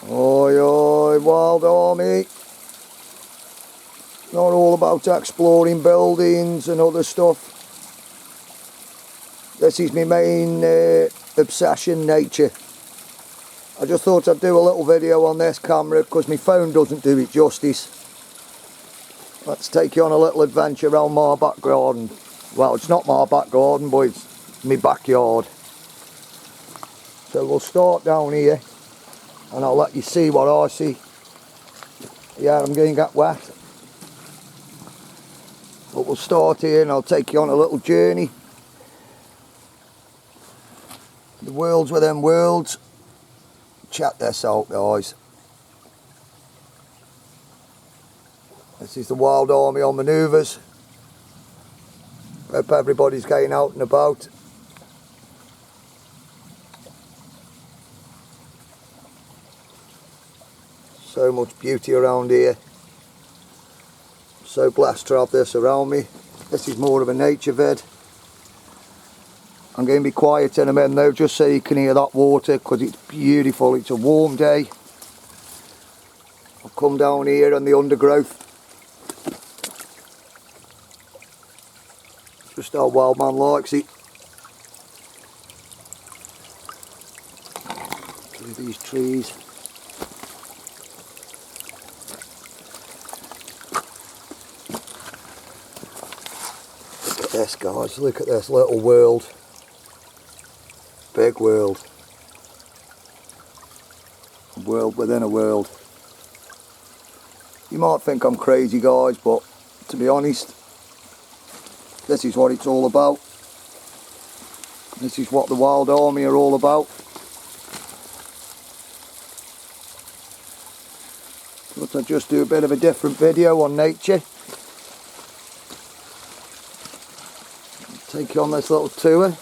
Oi, oi, Wild Army. Not all about exploring buildings and other stuff. This is my main obsession, nature. I just thought I'd do a little video on this camera because my phone doesn't do it justice. Let's take you on a little adventure around my back garden. Well, it's not my back garden, but it's my backyard. So we'll start down here and I'll let you see what I see. Yeah, I'm going to get wet. But we'll start here and I'll take you on a little journey. The worlds within worlds. Check this out, guys. This is the Wild Army on manoeuvres. Hope everybody's getting out and about. So much beauty around here. So blessed to have this around me. This is more of a nature vid. I'm going to be quiet in a minute though, just so you can hear that water, because it's beautiful. It's a warm day. I'll come down here on the undergrowth. Just how Wildman likes it. Through these trees. Look at this, guys. Look at this little world. Big world. A world within a world. You might think I'm crazy, guys, but to be honest, this is what it's all about. This is what the Wild Army are all about. Thought I'd just do a bit of a different video on nature. Take you on this little tour.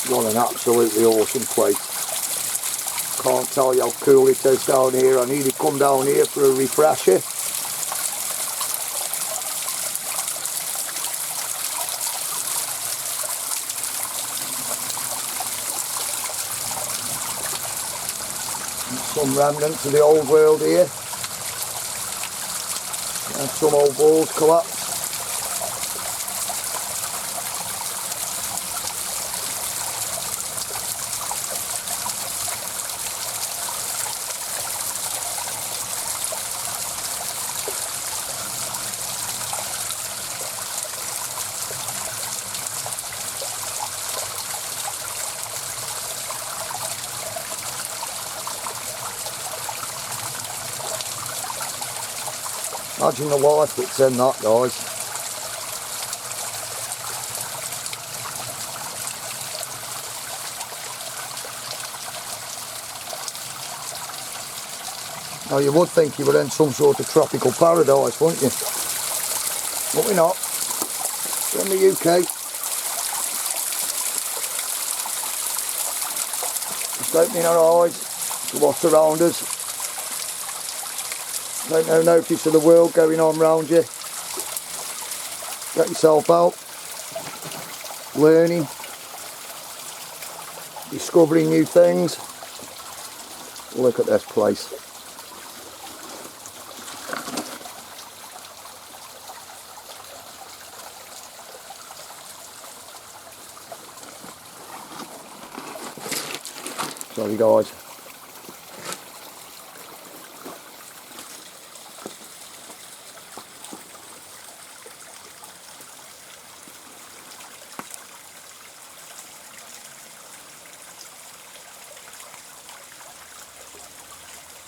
What an absolutely awesome place. Can't tell you how cool it is down here. I need to come down here for a refresher. Some remnants of the old world here. And some old walls collapsed. Imagine the life that's in that, guys. Now you would think you were in some sort of tropical paradise, wouldn't you? But we're not. We're in the UK. Just opening our eyes to what's around us. Take no notice of the world going on around you. Get yourself out, learning, discovering new things. Look at this place. Sorry guys.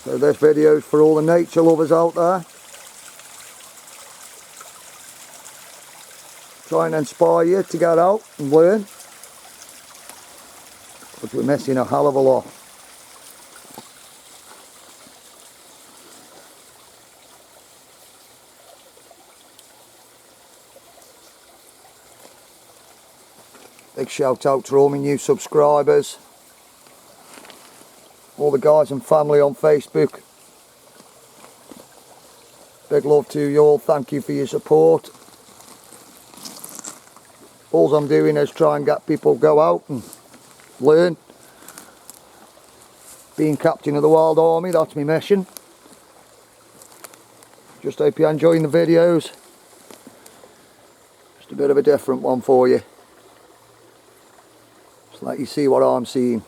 So this video is for all the nature lovers out there. Try and inspire you to get out and learn. But we're missing a hell of a lot. Big shout out to all my new subscribers. All the guys and family on Facebook. Big love to you all. Thank you for your support. All I'm doing is try and get people go out and learn. Being captain of the Wild Army, that's my mission. Just hope you're enjoying the videos. Just a bit of a different one for you. Just let you see what I'm seeing.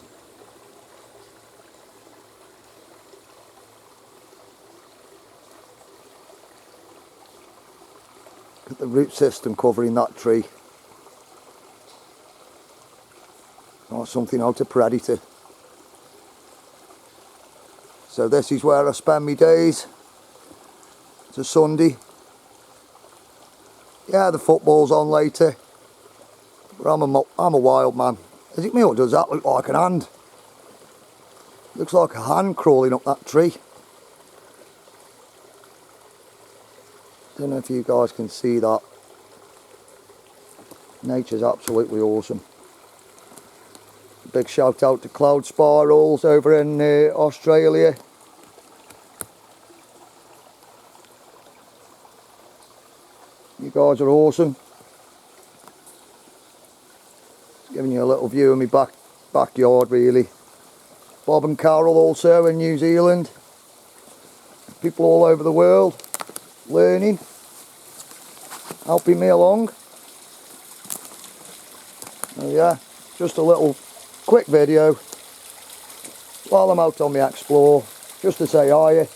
Look at the root system covering that tree. Not something out of predator. So this is where I spend my days. It's a Sunday. Yeah, the football's on later. But I'm a wild man. Is it me or does that look like an hand? Looks like a hand crawling up that tree. Don't know if you guys can see that. Nature's absolutely awesome. Big shout out to Cloud Spirals over in Australia. You guys are awesome. Just giving you a little view of my backyard really. Bob and Carol also in New Zealand. People all over the world learning, helping me along. So yeah, just a little quick video while I'm out on my explore, just to say hi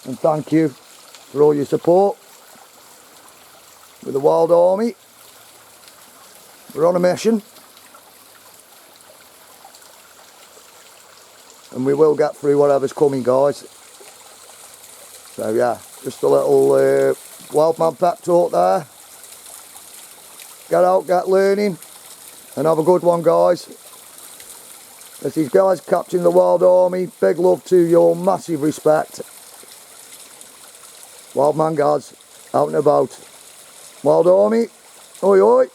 and thank you for all your support with the Wild Army. We're on a mission and we will get through whatever's coming, guys. So yeah, just a little Wildman pep talk there. Get out, get learning, and have a good one, guys. This is guys captain the Wild Army. Big love to you all, massive respect. Wildman guys, out and about. Wild Army, oi oi.